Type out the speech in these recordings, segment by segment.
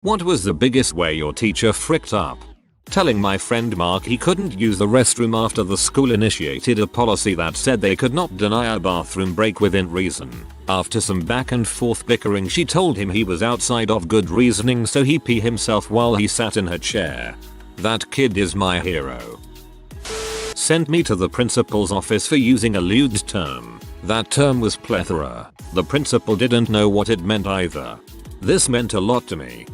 What was the biggest way your teacher fricked up? Telling my friend Mark he couldn't use the restroom after the school initiated a policy that said they could not deny a bathroom break within reason. After some back and forth bickering, she told him he was outside of good reasoning, so he pee himself while he sat in her chair. That kid is my hero. Sent me to the principal's office for using a lewd term. That term was plethora. The principal didn't know what it meant either. This meant a lot to me.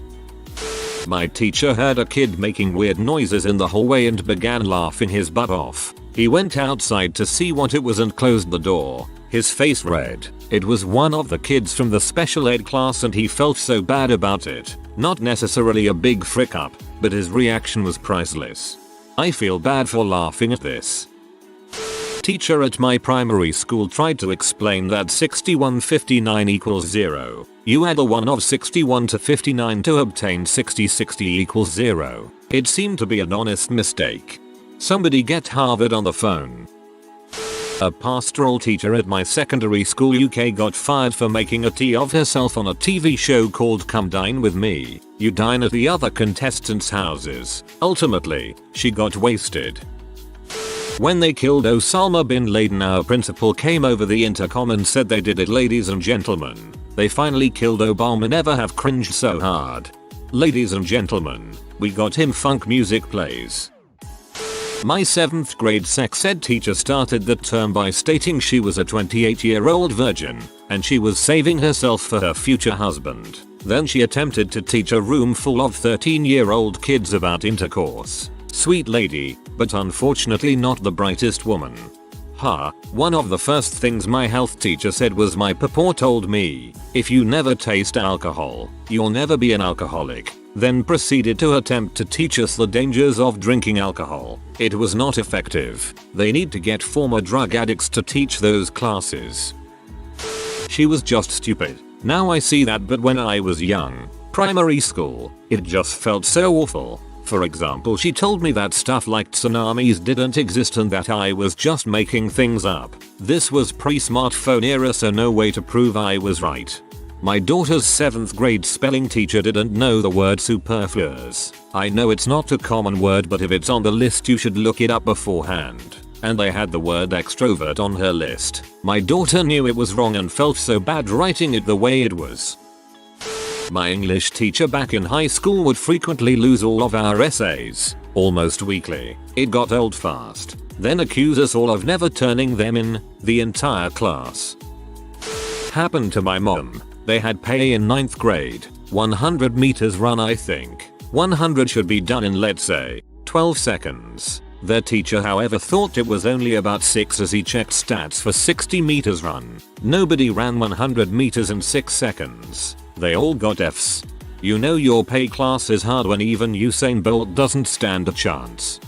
My teacher heard a kid making weird noises in the hallway and began laughing his butt off. He went outside to see what it was and closed the door. His face red. It was one of the kids from the special ed class and he felt so bad about it. Not necessarily a big frick up, but his reaction was priceless. I feel bad for laughing at this. Teacher at my primary school tried to explain that 6159 equals 0. You add a 1 of 61 to 59 to obtain 6060 equals 0. It seemed to be an honest mistake. Somebody get Harvard on the phone. A pastoral teacher at my secondary school UK got fired for making a tea of herself on a TV show called Come Dine With Me. You dine at the other contestants' houses. Ultimately, she got wasted. When they killed Osama bin Laden, our principal came over the intercom and said they did it, ladies and gentlemen. They finally killed Obama. Never have cringed so hard. Ladies and gentlemen, we got him. Funk music plays. My 7th grade sex ed teacher started the term by stating she was a 28-year-old virgin and she was saving herself for her future husband. Then she attempted to teach a room full of 13-year-old kids about intercourse. Sweet lady, but unfortunately not the brightest woman. One of the first things my health teacher said was my papa told me, if you never taste alcohol, you'll never be an alcoholic. Then proceeded to attempt to teach us the dangers of drinking alcohol. It was not effective. They need to get former drug addicts to teach those classes. She was just stupid. Now I see that, but when I was young, primary school, it just felt so awful. For example, she told me that stuff like tsunamis didn't exist and that I was just making things up. This was pre-smartphone era, so no way to prove I was right. My daughter's 7th grade spelling teacher didn't know the word superfluous. I know it's not a common word, but if it's on the list you should look it up beforehand. And they had the word extrovert on her list. My daughter knew it was wrong and felt so bad writing it the way it was. My English teacher back in high school would frequently lose all of our essays, almost weekly. It got old fast. Then accuse us all of never turning them in, the entire class. Happened to my mom. They had PE in 9th grade, 100 meters run I think. 100 should be done in, let's say, 12 seconds. Their teacher however thought it was only about 6 as he checked stats for 60 meters run. Nobody ran 100 meters in 6 seconds. They all got F's. You know your PE class is hard when even Usain Bolt doesn't stand a chance.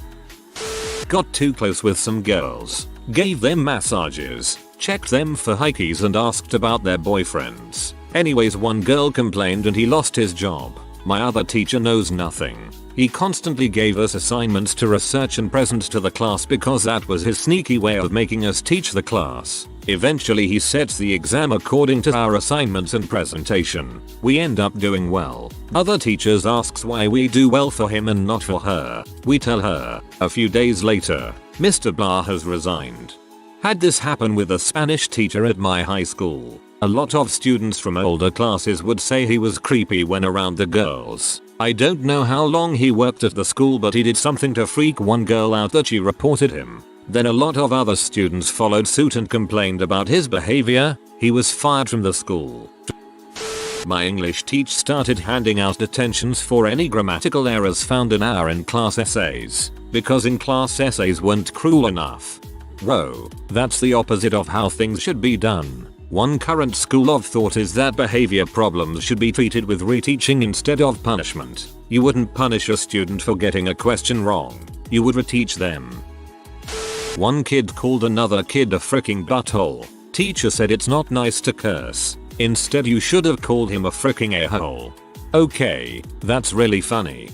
Got too close with some girls. Gave them massages. Checked them for hikeys and asked about their boyfriends. Anyways, one girl complained and he lost his job. My other teacher knows nothing. He constantly gave us assignments to research and present to the class because that was his sneaky way of making us teach the class. Eventually he sets the exam according to our assignments and presentation. We end up doing well. Other teachers asks why we do well for him and not for her. We tell her. A few days later, Mr. Blah has resigned. Had this happen with a Spanish teacher at my high school. A lot of students from older classes would say he was creepy when around the girls. I don't know how long he worked at the school, but he did something to freak one girl out that she reported him. Then a lot of other students followed suit and complained about his behavior. He was fired from the school. My English teacher started handing out detentions for any grammatical errors found in our in-class essays, because in-class essays weren't cruel enough. Whoa, that's the opposite of how things should be done. One current school of thought is that behavior problems should be treated with reteaching instead of punishment. You wouldn't punish a student for getting a question wrong. You would reteach them. One kid called another kid a fricking butthole. Teacher said it's not nice to curse. Instead you should have called him a fricking a-hole. Okay, that's really funny.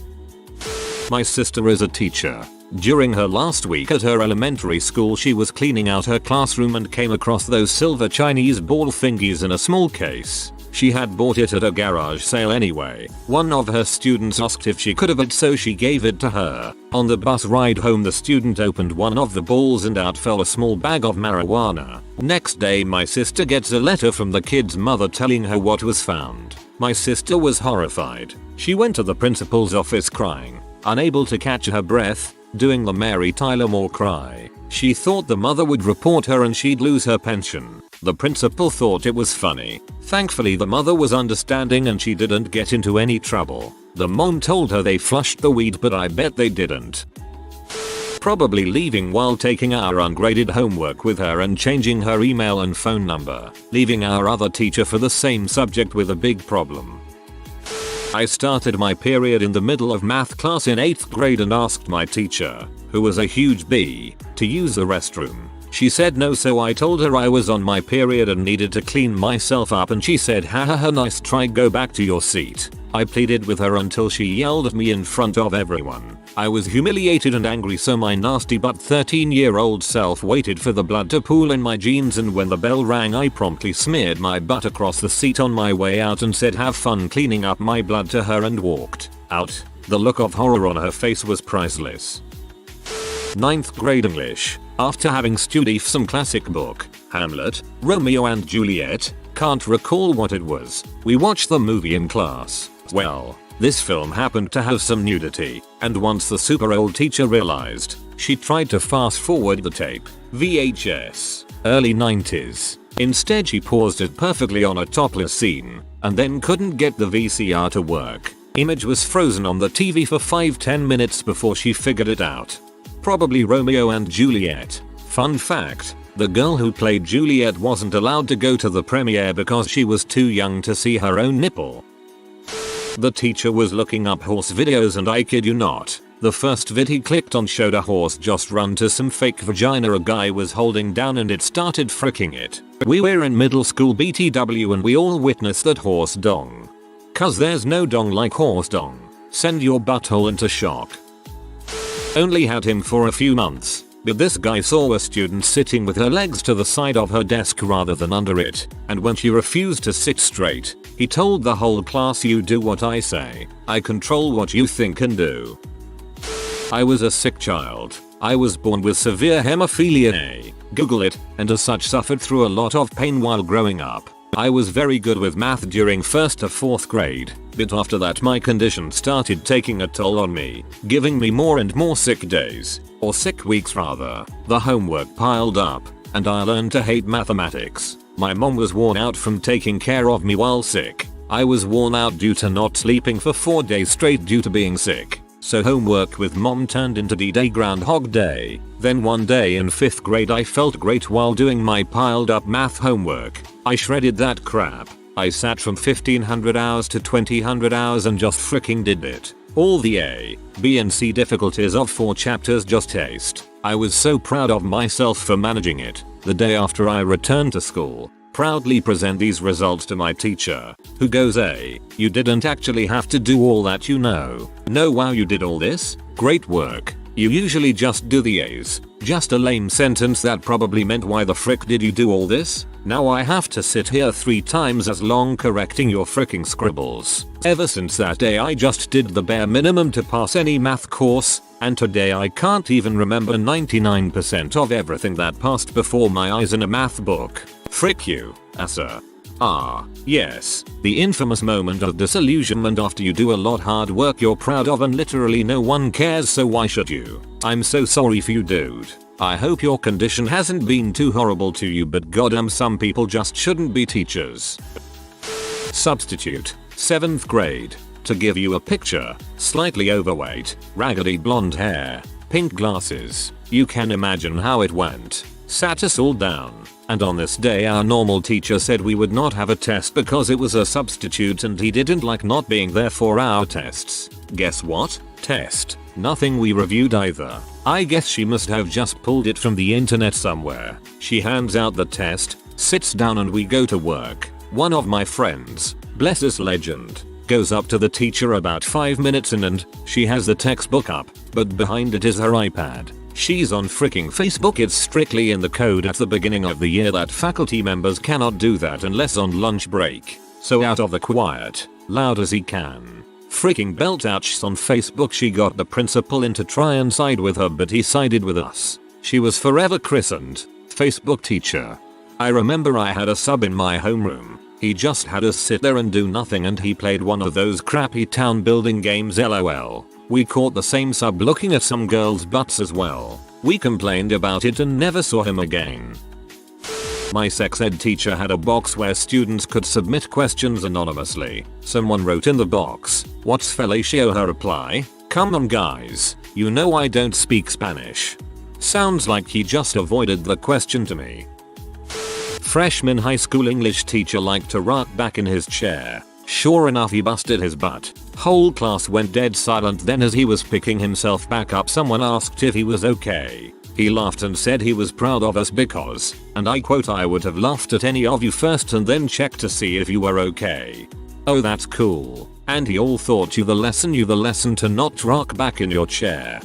My sister is a teacher. During her last week at her elementary school, she was cleaning out her classroom and came across those silver Chinese ball thingies in a small case. She had bought it at a garage sale anyway. One of her students asked if she could have it, so she gave it to her. On the bus ride home, the student opened one of the balls and out fell a small bag of marijuana. Next day, my sister gets a letter from the kid's mother telling her what was found. My sister was horrified. She went to the principal's office crying, unable to catch her breath, doing the Mary Tyler Moore cry. She thought the mother would report her and she'd lose her pension. The principal thought it was funny. Thankfully, the mother was understanding and she didn't get into any trouble. The mom told her they flushed the weed, but I bet they didn't. Probably leaving while taking our ungraded homework with her and changing her email and phone number. Leaving our other teacher for the same subject with a big problem. I started my period in the middle of math class in 8th grade and asked my teacher, who was a huge B, to use the restroom. She said no, so I told her I was on my period and needed to clean myself up, and she said, ha ha ha, nice try, go back to your seat. I pleaded with her until she yelled at me in front of everyone. I was humiliated and angry, so my nasty but 13-year-old self waited for the blood to pool in my jeans, and when the bell rang I promptly smeared my butt across the seat on my way out and said have fun cleaning up my blood to her and walked out. The look of horror on her face was priceless. 9th grade English. After having studied some classic book, Hamlet, Romeo and Juliet, can't recall what it was, we watched the movie in class. Well, this film happened to have some nudity, and once the super old teacher realized, she tried to fast forward the tape. VHS. Early 90s. Instead, she paused it perfectly on a topless scene, and then couldn't get the VCR to work. Image was frozen on the TV for 5-10 minutes before she figured it out. Probably Romeo and Juliet. Fun fact, the girl who played Juliet wasn't allowed to go to the premiere because she was too young to see her own nipple. The teacher was looking up horse videos, and I kid you not, the first vid he clicked on showed a horse just run to some fake vagina a guy was holding down, and it started fricking it. We were in middle school BTW and we all witnessed that horse dong. Cause there's no dong like horse dong. Send your butthole into shock. Only had him for a few months, but this guy saw a student sitting with her legs to the side of her desk rather than under it, and when she refused to sit straight, he told the whole class, you do what I say, I control what you think and do. I was a sick child. I was born with severe hemophilia A, Google it, and as such suffered through a lot of pain while growing up. I was very good with math during 1st to 4th grade, but after that my condition started taking a toll on me, giving me more and more sick days, or sick weeks rather. The homework piled up, and I learned to hate mathematics. My mom was worn out from taking care of me while sick. I was worn out due to not sleeping for 4 days straight due to being sick. So homework with mom turned into D-Day Groundhog Day. Then one day in 5th grade I felt great while doing my piled up math homework. I shredded that crap. I sat from 1500 hours to 2000 hours and just freaking did it. All the A, B and C difficulties of 4 chapters just aced. I was so proud of myself for managing it. The day after I returned to school, proudly present these results to my teacher, who goes, "A, you didn't actually have to do all that, you know. No, wow, you did all this? Great work. You usually just do the A's." Just a lame sentence that probably meant, why the frick did you do all this? Now I have to sit here 3 times as long correcting your fricking scribbles. Ever since that day I just did the bare minimum to pass any math course, and today I can't even remember 99% of everything that passed before my eyes in a math book. Frick you, Asa. Ah, yes, the infamous moment of disillusionment after you do a lot hard work you're proud of and literally no one cares, so why should you? I'm so sorry for you, dude. I hope your condition hasn't been too horrible to you, but goddamn, some people just shouldn't be teachers. Substitute, 7th grade. To give you a picture, slightly overweight, raggedy blonde hair, pink glasses. You can imagine how it went. Sat us all down. And on this day our normal teacher said we would not have a test because it was a substitute and he didn't like not being there for our tests. Guess what? Test. Nothing we reviewed either. I guess she must have just pulled it from the internet somewhere. She hands out the test, sits down, and we go to work. One of my friends, bless this legend, goes up to the teacher about 5 minutes in and she has the textbook up, but behind it is her iPad. She's on freaking Facebook. It's strictly in the code at the beginning of the year that faculty members cannot do that unless on lunch break. So out of the quiet, loud as he can, freaking belt outs on Facebook, she got the principal in to try and side with her, but he sided with us. She was forever christened Facebook teacher. I remember I had a sub in my homeroom. He just had us sit there and do nothing, and he played one of those crappy town building games, lol. We caught the same sub looking at some girls' butts as well. We complained about it and never saw him again. My sex ed teacher had a box where students could submit questions anonymously. Someone wrote in the box, "What's fellatio?" Her reply, "Come on guys, you know I don't speak Spanish." Sounds like he just avoided the question to me. Freshman high school English teacher liked to rock back in his chair. Sure enough, he busted his butt. Whole class went dead silent. Then as he was picking himself back up, someone asked if he was okay. He laughed and said he was proud of us because, and I quote, "I would have laughed at any of you first and then checked to see if you were okay." Oh, that's cool. And he all taught you the lesson to not rock back in your chair.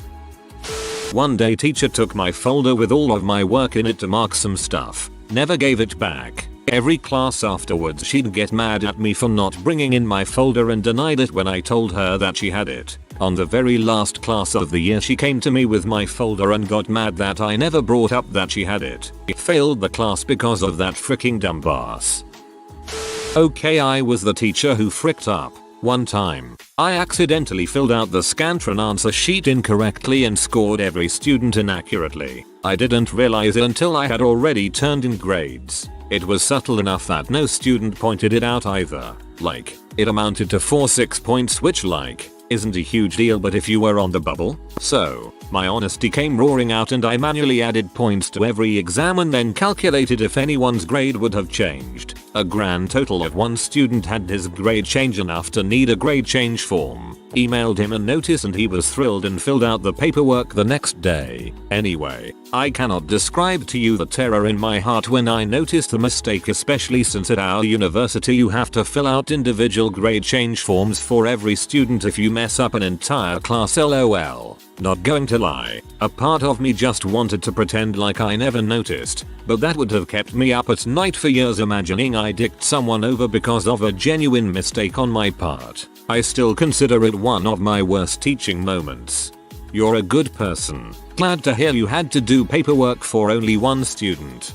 One day teacher took my folder with all of my work in it to mark some stuff. Never gave it back. Every class afterwards she'd get mad at me for not bringing in my folder and denied it when I told her that she had it. On the very last class of the year she came to me with my folder and got mad that I never brought up that she had it. Failed the class because of that freaking dumb ass. Okay, I was the teacher who fricked up. One time, I accidentally filled out the Scantron answer sheet incorrectly and scored every student inaccurately. I didn't realize it until I had already turned in grades. It was subtle enough that no student pointed it out either. Like, it amounted to 4 points, which isn't a huge deal, but if you were on the bubble. So, my honesty came roaring out and I manually added points to every exam and then calculated if anyone's grade would have changed. A grand total of 1 student had his grade change enough to need a grade change form. Emailed him a notice and he was thrilled and filled out the paperwork the next day. Anyway, I cannot describe to you the terror in my heart when I noticed the mistake, especially since at our university you have to fill out individual grade change forms for every student if you mess up an entire class, lol. Not going to lie, a part of me just wanted to pretend like I never noticed, but that would have kept me up at night for years imagining I dicked someone over because of a genuine mistake on my part. I still consider it one of my worst teaching moments. You're a good person. Glad to hear you had to do paperwork for only 1 student.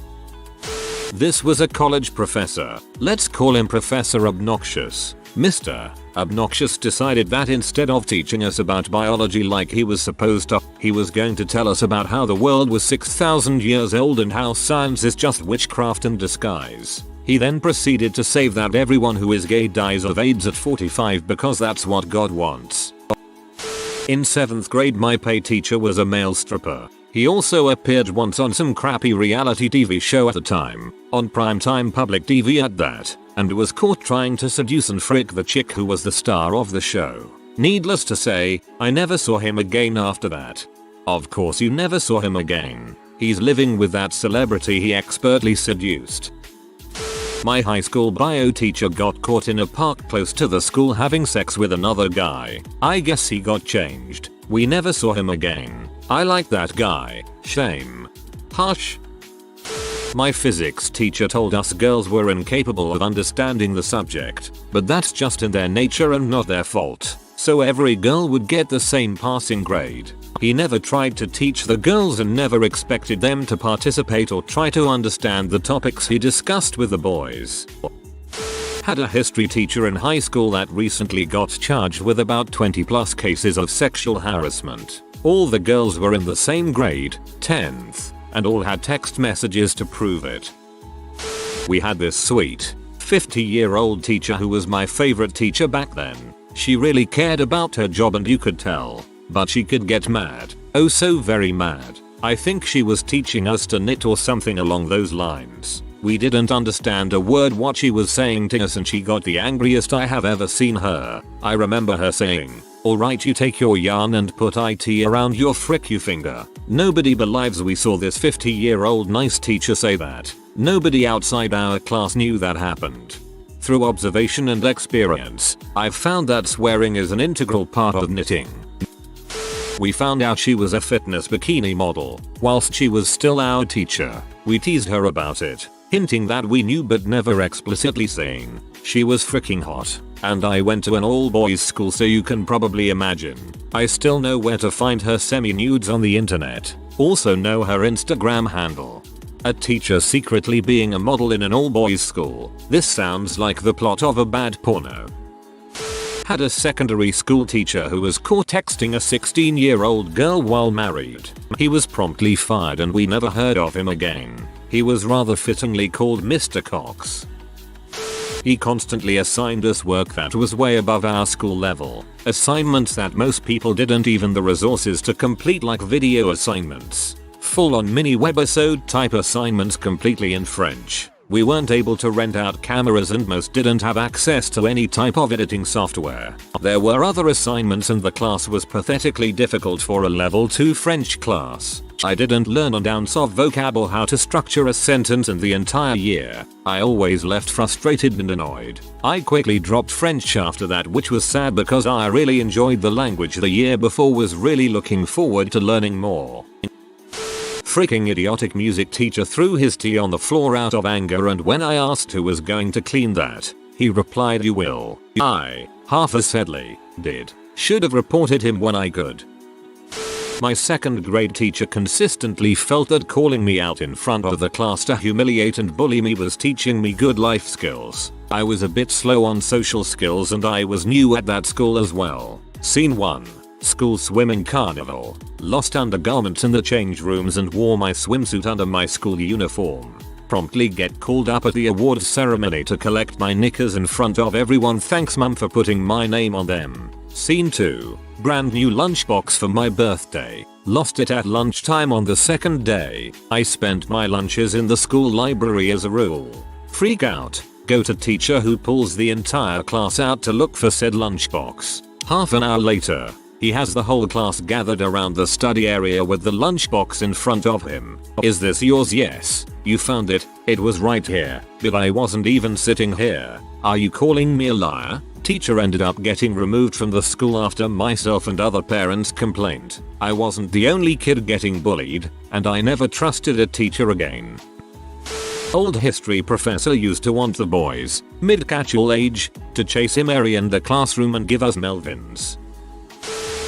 This was a college professor. Let's call him Professor Obnoxious. Mr. Obnoxious decided that instead of teaching us about biology like he was supposed to, he was going to tell us about how the world was 6,000 years old and how science is just witchcraft in disguise. He then proceeded to say that everyone who is gay dies of AIDS at 45 because that's what God wants. In 7th grade my PE teacher was a male stripper. He also appeared once on some crappy reality TV show at the time, on primetime public TV at that, and was caught trying to seduce and frick the chick who was the star of the show. Needless to say, I never saw him again after that. Of course you never saw him again. He's living with that celebrity he expertly seduced. My high school bio teacher got caught in a park close to the school having sex with another guy. I guess he got changed. We never saw him again. I like that guy. Shame. Hush. My physics teacher told us girls were incapable of understanding the subject, but that's just in their nature and not their fault. So every girl would get the same passing grade. He never tried to teach the girls and never expected them to participate or try to understand the topics he discussed with the boys. Had a history teacher in high school that recently got charged with about 20+ cases of sexual harassment. All the girls were in the same grade, 10th, and all had text messages to prove it. We had this sweet, 50-year-old teacher who was my favorite teacher back then. She really cared about her job and you could tell, but she could get mad, oh so very mad. I think she was teaching us to knit or something along those lines. We didn't understand a word what she was saying to us and she got the angriest I have ever seen her. I remember her saying, "Alright, you take your yarn and put IT around your frick you finger." Nobody believes we saw this 50-year-old nice teacher say that. Nobody outside our class knew that happened. Through observation and experience, I've found that swearing is an integral part of knitting. We found out she was a fitness bikini model, whilst she was still our teacher. We teased her about it, hinting that we knew but never explicitly saying, She was freaking hot. And I went to an all-boys school, so you can probably imagine. I still know where to find her semi-nudes on the internet. Also know her Instagram handle. A teacher secretly being a model in an all-boys school. This sounds like the plot of a bad porno. Had a secondary school teacher who was caught texting a 16-year-old girl while married. He was promptly fired and we never heard of him again. He was rather fittingly called Mr. Cox. He constantly assigned us work that was way above our school level. Assignments that most people didn't even the resources to complete, like video assignments. Full on mini webisode type assignments completely in French. We weren't able to rent out cameras and most didn't have access to any type of editing software. There were other assignments and the class was pathetically difficult for a level 2 French class. I didn't learn an ounce of vocab or how to structure a sentence in the entire year. I always left frustrated and annoyed. I quickly dropped French after that, which was sad because I really enjoyed the language the year before, was really looking forward to learning more. Freaking idiotic music teacher threw his tea on the floor out of anger, and when I asked who was going to clean that, he replied, "You will." I, half assedly, did. Should have reported him when I could. My second grade teacher consistently felt that calling me out in front of the class to humiliate and bully me was teaching me good life skills. I was a bit slow on social skills and I was new at that school as well. Scene 1. School swimming carnival. Lost undergarments in the change rooms and wore my swimsuit under my school uniform. Promptly get called up at the awards ceremony to collect my knickers in front of everyone. Thanks mum for putting my name on them. Scene 2. Brand new lunchbox for my birthday. Lost it at lunchtime on the second day. I spent my lunches in the school library as a rule. Freak out. Go to teacher who pulls the entire class out to look for said lunchbox. Half an hour later, he has the whole class gathered around the study area with the lunchbox in front of him. "Is this yours?" "Yes." "You found it?" "It was right here." "But I wasn't even sitting here." "Are you calling me a liar?" Teacher ended up getting removed from the school after myself and other parents complained. I wasn't the only kid getting bullied, and I never trusted a teacher again. Old history professor used to want the boys, mid-casual age, to chase him around the classroom and give us Melvins.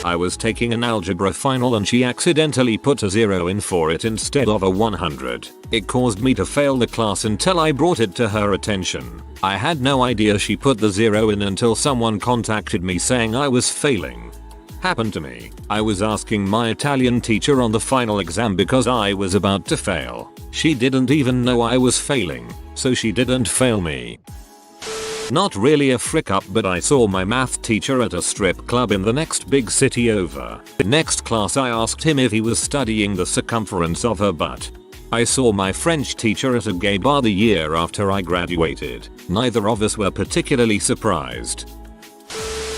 I was taking an algebra final and she accidentally put a 0 in for it instead of a 100. It caused me to fail the class until I brought it to her attention. I had no idea she put the 0 in until someone contacted me saying I was failing. Happened to me. I was asking my Italian teacher on the final exam because I was about to fail. She didn't even know I was failing, so she didn't fail me. Not really a frick up, but I saw my math teacher at a strip club in the next big city over. Next class I asked him if he was studying the circumference of her butt. I saw my French teacher at a gay bar the year after I graduated. Neither of us were particularly surprised.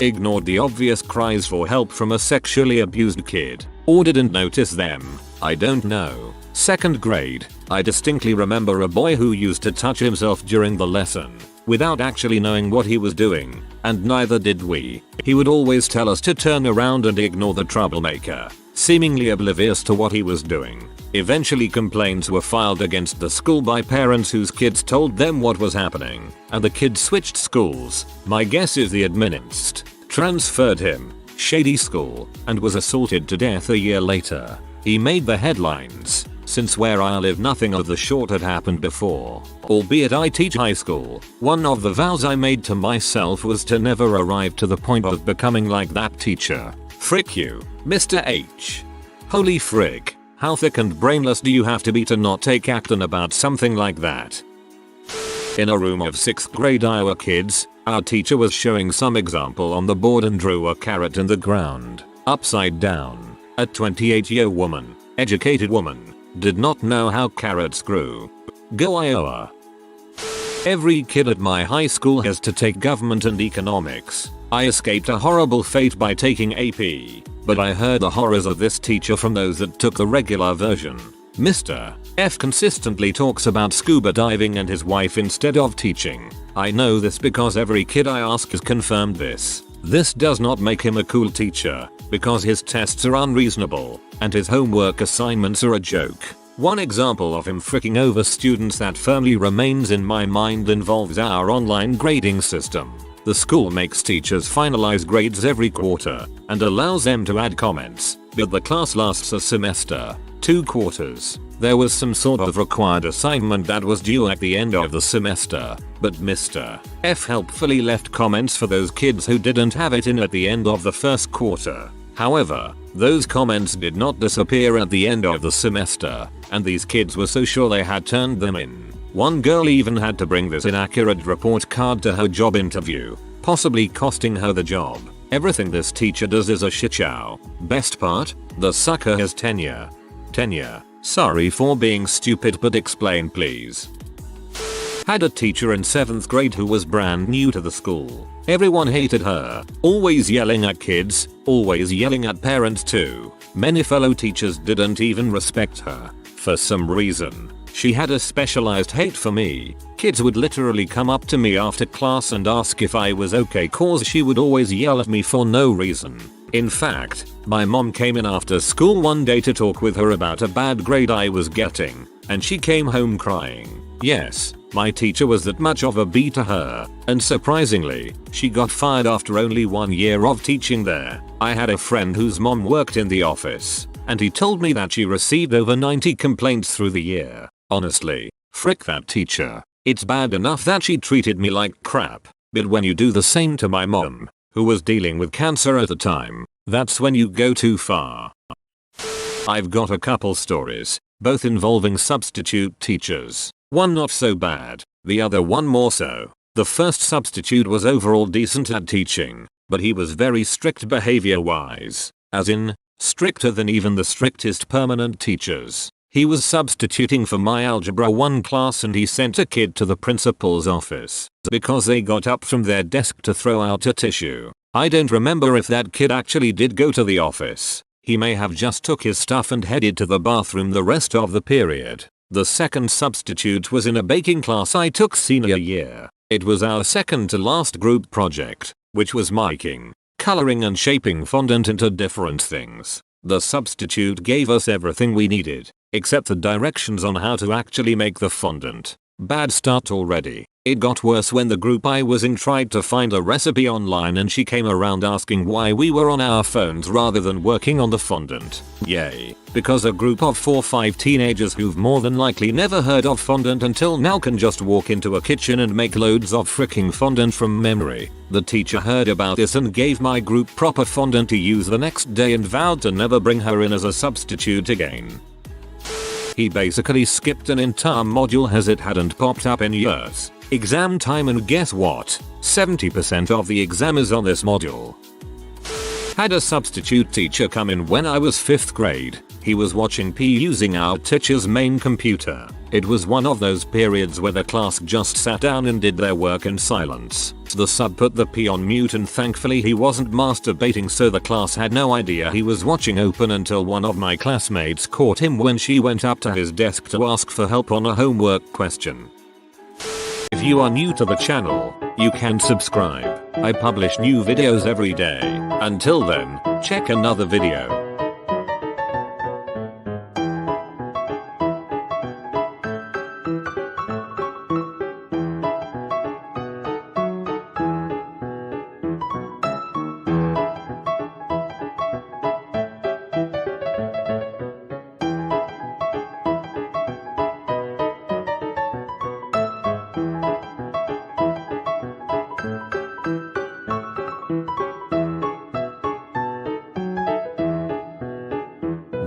Ignored the obvious cries for help from a sexually abused kid. Or didn't notice them. I don't know. Second grade, I distinctly remember a boy who used to touch himself during the lesson, without actually knowing what he was doing, and neither did we. He would always tell us to turn around and ignore the troublemaker, seemingly oblivious to what he was doing. Eventually complaints were filed against the school by parents whose kids told them what was happening, and the kid switched schools. My guess is the administ transferred him, shady school, and was assaulted to death a year later. He made the headlines, since where I live nothing of the sort had happened before. Albeit I teach high school, one of the vows I made to myself was to never arrive to the point of becoming like that teacher. Frick you, Mr. H. Holy frick, how thick and brainless do you have to be to not take action about something like that? In a room of 6th grade Iowa kids, our teacher was showing some example on the board and drew a carrot in the ground, upside down. A 28-year woman, educated woman, did not know how carrots grew. Go Iowa. Every kid at my high school has to take government and economics. I escaped a horrible fate by taking AP, but I heard the horrors of this teacher from those that took the regular version. Mr. F consistently talks about scuba diving and his wife instead of teaching. I know this because every kid I ask has confirmed this. This does not make him a cool teacher, because his tests are unreasonable, and his homework assignments are a joke. One example of him fricking over students that firmly remains in my mind involves our online grading system. The school makes teachers finalize grades every quarter and allows them to add comments, but the class lasts a semester, 2 quarters. There was some sort of required assignment that was due at the end of the semester, but Mr. F helpfully left comments for those kids who didn't have it in at the end of the first quarter. However, those comments did not disappear at the end of the semester, and these kids were so sure they had turned them in. One girl even had to bring this inaccurate report card to her job interview, possibly costing her the job. Everything this teacher does is a shit show. Best part? The sucker has tenure. Tenure. Sorry for being stupid, but explain please. Had a teacher in 7th grade who was brand new to the school. Everyone hated her, always yelling at kids, always yelling at parents too. Many fellow teachers didn't even respect her. For some reason, she had a specialized hate for me. Kids would literally come up to me after class and ask if I was okay cause she would always yell at me for no reason. In fact, my mom came in after school one day to talk with her about a bad grade I was getting, and she came home crying. Yes, my teacher was that much of a B to her, and surprisingly, she got fired after only 1 year of teaching there. I had a friend whose mom worked in the office, and he told me that she received over 90 complaints through the year. Honestly, frick that teacher. It's bad enough that she treated me like crap, but when you do the same to my mom, who was dealing with cancer at the time, that's when you go too far. I've got a couple stories, both involving substitute teachers. One not so bad, the other one more so. The first substitute was overall decent at teaching, but he was very strict behavior wise, as in, stricter than even the strictest permanent teachers. He was substituting for my Algebra 1 class and he sent a kid to the principal's office because they got up from their desk to throw out a tissue. I don't remember if that kid actually did go to the office. He may have just took his stuff and headed to the bathroom the rest of the period. The second substitute was in a baking class I took senior year. It was our second to last group project, which was making, coloring and shaping fondant into different things. The substitute gave us everything we needed, except the directions on how to actually make the fondant. Bad start already. It got worse when the group I was in tried to find a recipe online and she came around asking why we were on our phones rather than working on the fondant. Yay. Because a group of 4-5 teenagers who've more than likely never heard of fondant until now can just walk into a kitchen and make loads of freaking fondant from memory. The teacher heard about this and gave my group proper fondant to use the next day and vowed to never bring her in as a substitute again. He basically skipped an entire module as it hadn't popped up in years. Exam time, and guess what? 70% of the exam is on this module. Had a substitute teacher come in when I was 5th grade. He was watching P using our teacher's main computer. It was one of those periods where the class just sat down and did their work in silence. The sub put the P on mute and thankfully he wasn't masturbating, so the class had no idea he was watching open until one of my classmates caught him when she went up to his desk to ask for help on a homework question. If you are new to the channel, you can subscribe. I publish new videos every day. Until then, check another video.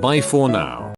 Bye for now.